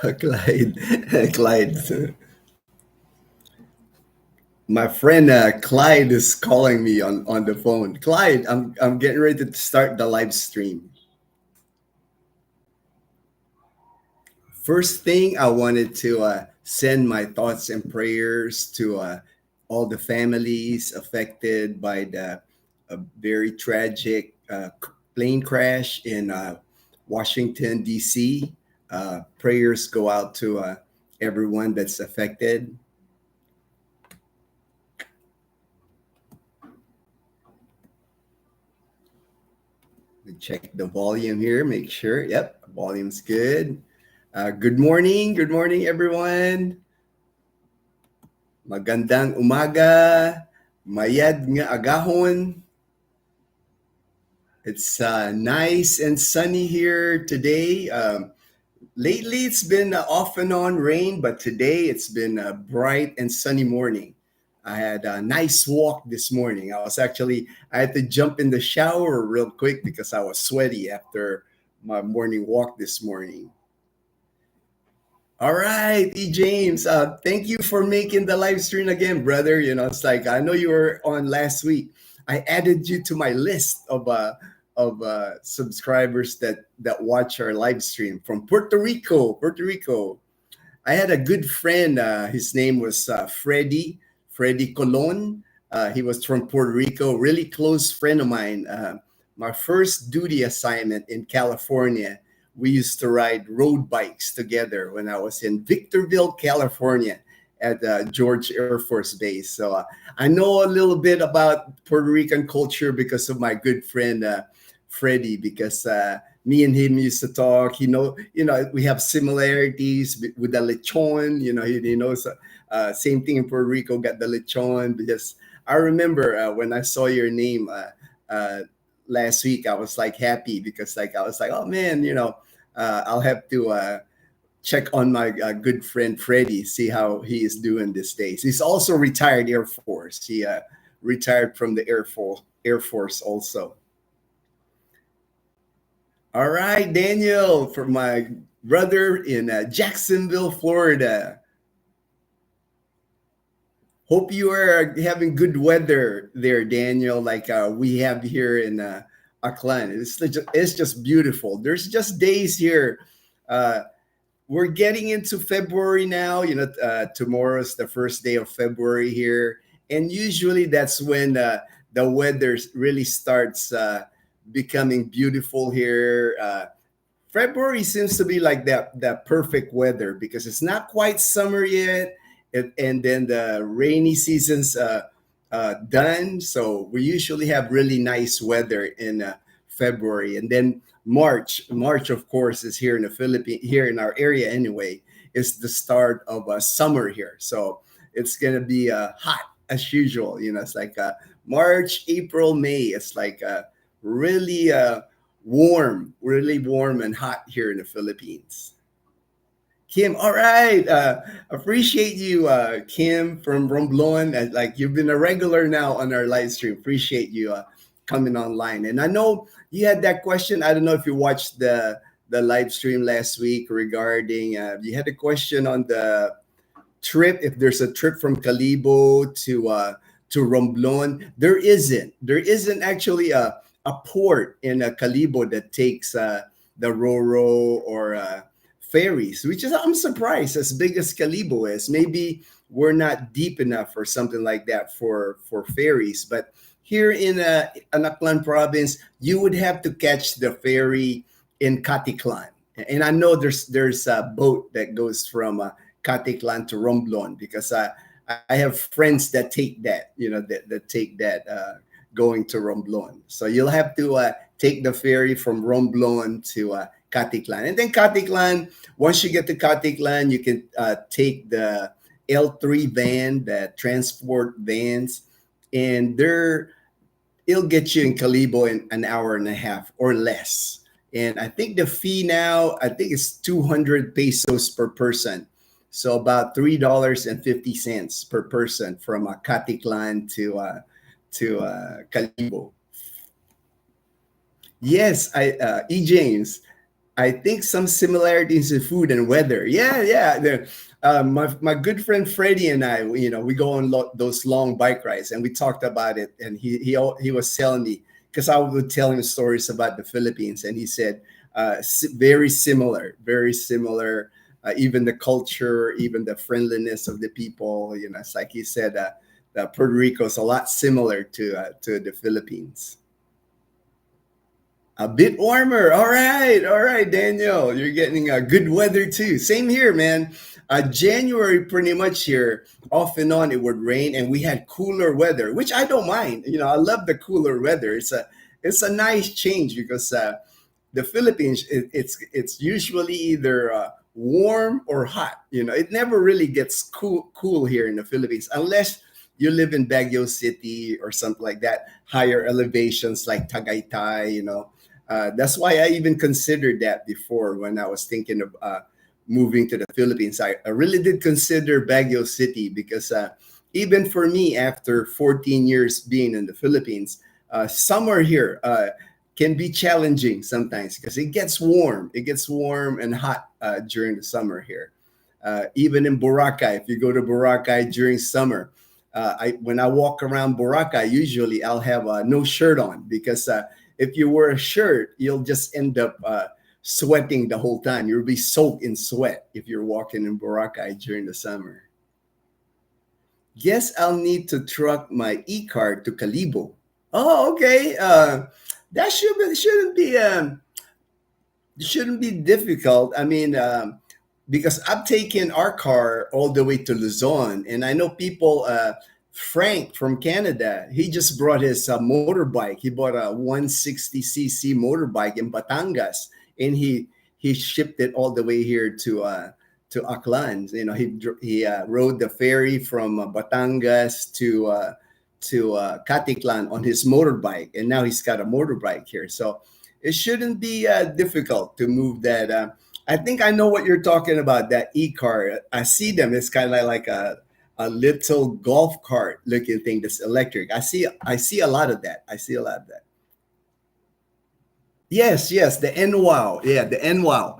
Clyde, Clyde. My friend Clyde is calling me on the phone. Clyde, I'm getting ready to start the live stream. First thing, I wanted to send my thoughts and prayers to all the families affected by the very tragic plane crash in Washington, D.C. Prayers go out to everyone that's affected. Check the volume here, make sure. Yep, volume's good. Good morning. Good morning, everyone. Magandang umaga. Mayad nga agahon. It's nice and sunny here today. Lately, it's been off and on rain, but today it's been a bright and sunny morning. I had a nice walk this morning. I had to jump in the shower real quick because I was sweaty after my morning walk this morning. All right, E. James, thank you for making the live stream again, brother. It's like I know you were on last week. I added you to my list of subscribers that watch our live stream from Puerto Rico. Puerto Rico. I had a good friend. His name was Freddie Colon. He was from Puerto Rico, really close friend of mine. My first duty assignment in California, we used to ride road bikes together when I was in Victorville, California at George Air Force Base. So I know a little bit about Puerto Rican culture because of my good friend Freddie, because me and him used to talk. We have similarities with the lechon. He knows same thing in Puerto Rico. Got the lechon because I remember when I saw your name last week, I was like happy because I was like, oh man, I'll have to check on my good friend Freddie, see how he is doing these days. He's also retired Air Force. He retired from the Air Force also. All right, Daniel, for my brother in Jacksonville, Florida. Hope you are having good weather there, Daniel, like we have here in Aklan. It's just beautiful. There's just days here. We're getting into February now. Tomorrow's the first day of February here. And usually that's when the weather really starts becoming beautiful here. February seems to be like that perfect weather because it's not quite summer yet, and then the rainy season's done. So we usually have really nice weather in February, and then March of course is here in the Philippines, here in our area anyway. Is the start of summer here, so it's gonna be hot as usual. It's like March, April, May. It's like really really warm and hot here in the Philippines. Kim, all right. Appreciate you, Kim from Romblon. Like you've been a regular now on our live stream. Appreciate you coming online. And I know you had that question. I don't know if you watched the live stream last week regarding. You had a question on the trip. If there's a trip from Calibo to Romblon, there isn't. There isn't actually a port in Calibo that takes the Roro or ferries, which is I'm surprised as big as Calibo is. Maybe we're not deep enough or something like that for ferries. But here in Anaklan province, you would have to catch the ferry in Katiklan. And I know there's a boat that goes from Katiklan to Romblon because I have friends that take that, that take that going to Romblon. So you'll have to take the ferry from Romblon to Katiklan. And then Katiklan, once you get to Katiklan, you can take the L3 van, the transport vans, and it'll get you in Calibo in an hour and a half or less. And I think the fee now, I think it's 200 pesos per person. So about $3.50 per person from Katiklan to Calibo. Yes, E. James. I think some similarities in food and weather. Yeah, yeah. My good friend Freddie and I, we go on those long bike rides, and we talked about it. And he was telling me, because I would tell him stories about the Philippines, and he said very similar, very similar. Even the culture, even the friendliness of the people. It's like he said, that Puerto Rico is a lot similar to the Philippines. A bit warmer. All right, Daniel. You're getting good weather too. Same here, man. January, pretty much here, off and on, it would rain, and we had cooler weather, which I don't mind. I love the cooler weather. It's a nice change because the Philippines, it's usually either warm or hot. It never really gets cool here in the Philippines unless you live in Baguio City or something like that, higher elevations like Tagaytay. That's why I even considered that before when I was thinking of moving to the Philippines. I really did consider Baguio City because even for me, after 14 years being in the Philippines, summer here can be challenging sometimes because it gets warm. It gets warm and hot during the summer here. Even in Boracay, if you go to Boracay during summer, when I walk around Boracay, usually I'll have no shirt on because if you wear a shirt, you'll just end up sweating the whole time. You'll be soaked in sweat if you're walking in Boracay during the summer. Guess I'll need to truck my e-card to Calibo. Oh, okay. That shouldn't be difficult. I mean, because I've taken our car all the way to Luzon, and I know people. Frank from Canada, he just brought his motorbike. He bought a 160cc motorbike in Batangas, and he shipped it all the way here to Aklan. He rode the ferry from Batangas to Katiklan on his motorbike, and now he's got a motorbike here. So it shouldn't be difficult to move that. I think I know what you're talking about. That e-car, I see them. It's kind of like a little golf cart looking thing that's electric. I see a lot of that. I see a lot of that. Yes, the NWOW. Yeah, the NWOW.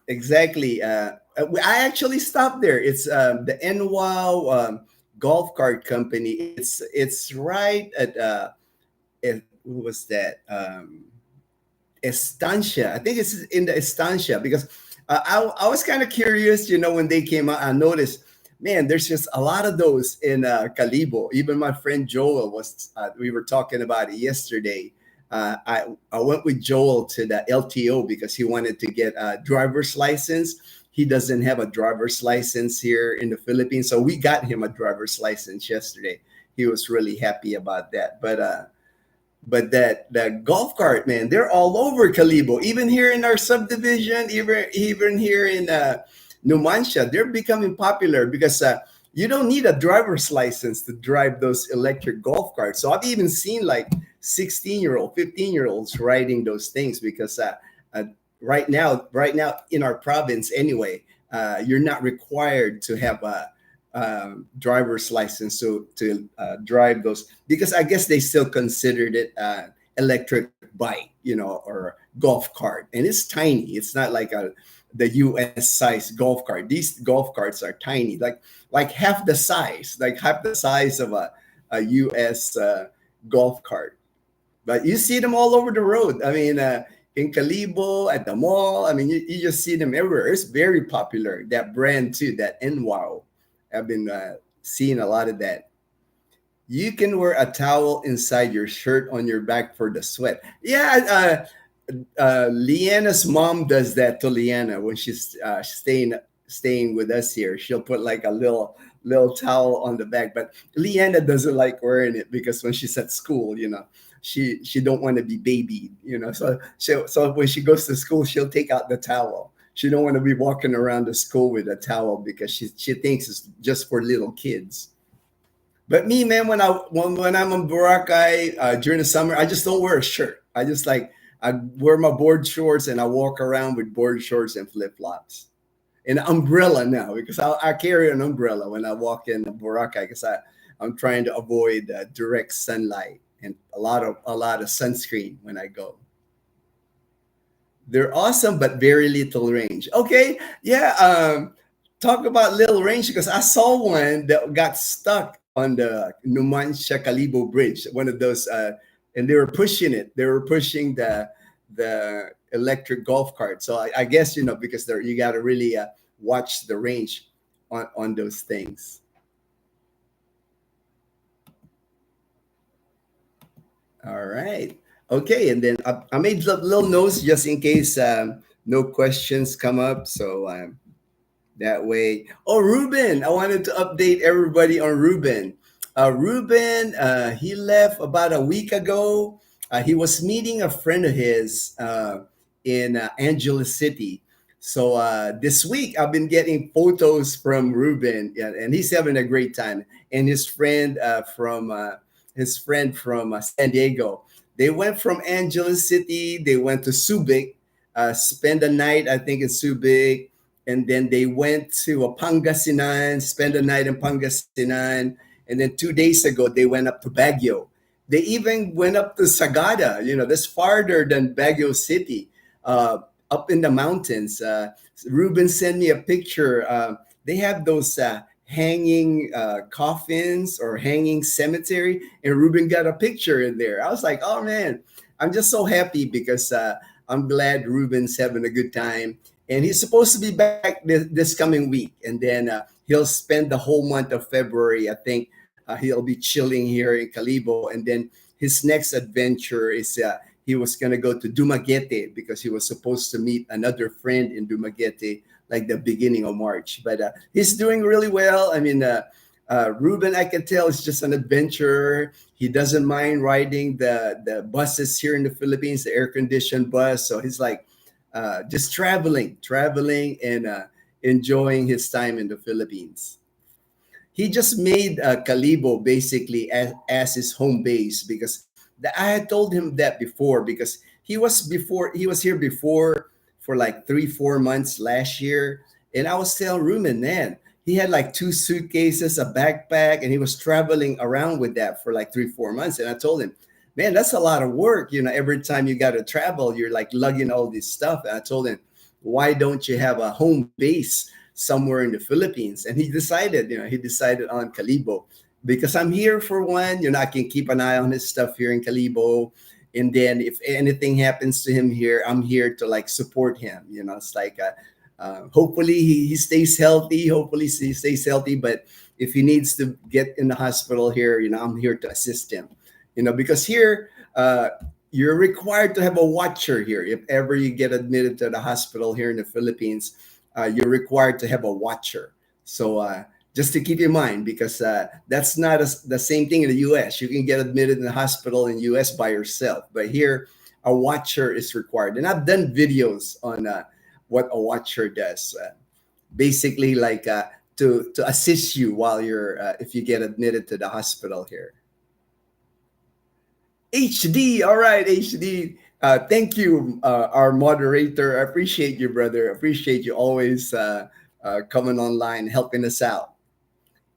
Exactly. I actually stopped there. It's the NWOW golf cart company. It's right at who was that? Estancia. I think it's in the Estancia because I was kind of curious. When they came out, I noticed, man, there's just a lot of those in Calibo. Even my friend Joel we were talking about it yesterday. I went with Joel to the LTO because he wanted to get a driver's license. He doesn't have a driver's license here in the Philippines, so we got him a driver's license yesterday. He was really happy about that. But that golf cart, man, they're all over Calibo. Even here in our subdivision, even here in Numancia, they're becoming popular because you don't need a driver's license to drive those electric golf carts. So I've even seen like 16-year-old, 15-year-olds riding those things because uh, right now in our province anyway, you're not required to have a driver's license to drive those because I guess they still considered it electric bike, or golf cart, and it's tiny. It's not like the U.S. size golf cart. These golf carts are tiny, like half the size of a U.S. Golf cart. But you see them all over the road. I mean, in Calibo, at the mall. I mean, you just see them everywhere. It's very popular. That brand too, that NWOW. I've been seeing a lot of that. You can wear a towel inside your shirt on your back for the sweat. Yeah, Leanna's mom does that to Leanna when she's staying with us here. She'll put like a little towel on the back, but Leanna doesn't like wearing it because when she's at school, she don't want to be babied, so when she goes to school, she'll take out the towel. She don't want to be walking around the school with a towel because she thinks it's just for little kids. But me, man, when I'm in Boracay during the summer, I just don't wear a shirt. I wear my board shorts and I walk around with board shorts and flip flops. An umbrella now because I carry an umbrella when I walk in Boracay because I'm trying to avoid direct sunlight and a lot of sunscreen when I go. They're awesome, but very little range. Okay, yeah. Talk about little range because I saw one that got stuck on the Numancia Calibo Bridge. One of those, and they were pushing it. They were pushing the electric golf cart. So I guess because there you got to really watch the range on those things. All right. Okay, and then I made little notes just in case no questions come up. So that way. Oh, Ruben, I wanted to update everybody on Ruben. Ruben, he left about a week ago. He was meeting a friend of his in Angeles City. So this week, I've been getting photos from Ruben, yeah, and he's having a great time. And his friend from San Diego. They went from Angeles City. They went to Subic, spend the night, I think, in Subic, and then they went to Pangasinan, spent the night in Pangasinan, and then 2 days ago they went up to Baguio. They even went up to Sagada. That's farther than Baguio City, up in the mountains. Ruben sent me a picture. They have those hanging coffins or hanging cemetery, and Ruben got a picture in there. I was like, oh man, I'm just so happy because I'm glad Ruben's having a good time. And he's supposed to be back this coming week, and then he'll spend the whole month of February. I think he'll be chilling here in Calibo, and then his next adventure is he was gonna go to Dumaguete because he was supposed to meet another friend in Dumaguete like the beginning of March. But he's doing really well. I mean, Ruben, I can tell, is just an adventurer. He doesn't mind riding the buses here in the Philippines, the air conditioned bus. So he's like just traveling and enjoying his time in the Philippines. He just made Calibo basically as his home base because I had told him that before because he was here before for like 3-4 months last year, and I was telling Ruben, man, he had like two suitcases, a backpack, and he was traveling around with that for like 3-4 months. And I told him, man, that's a lot of work. Every time you got to travel, you're like lugging all this stuff. And I told him, why don't you have a home base somewhere in the Philippines? And he decided on Calibo because I'm here for one. I can keep an eye on his stuff here in Calibo. And then if anything happens to him here, I'm here to like support him. It's like, hopefully he stays healthy. Hopefully he stays healthy. But if he needs to get in the hospital here, I'm here to assist him. Because here you're required to have a watcher here. If ever you get admitted to the hospital here in the Philippines, you're required to have a watcher. So just to keep in mind, because that's not the same thing in the U.S. You can get admitted in the hospital in the U.S. by yourself, but here a watcher is required. And I've done videos on what a watcher does. Basically, like to assist you while you're if you get admitted to the hospital here. HD. All right, HD. Thank you, our moderator. I appreciate you, brother. I appreciate you always coming online, helping us out.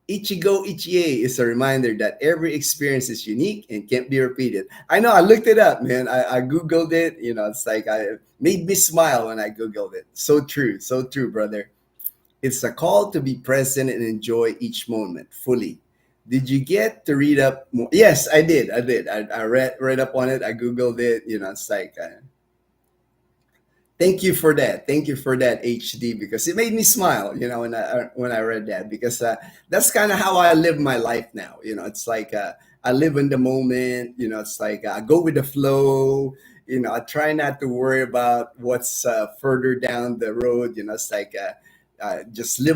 Ichigo Ichie is a reminder that every experience is unique and can't be repeated. I know, I looked it up, man. I Googled it. It's like I made me smile when I Googled it. So true, brother. It's a call to be present and enjoy each moment fully. Did you get to read up more? Yes, I did. I read up on it. I Googled it. It's like, thank you for that. Thank you for that, HD, because it made me smile, when I read that, because that's kind of how I live my life now. It's like I live in the moment. It's like I go with the flow. I try not to worry about what's further down the road. It's like just live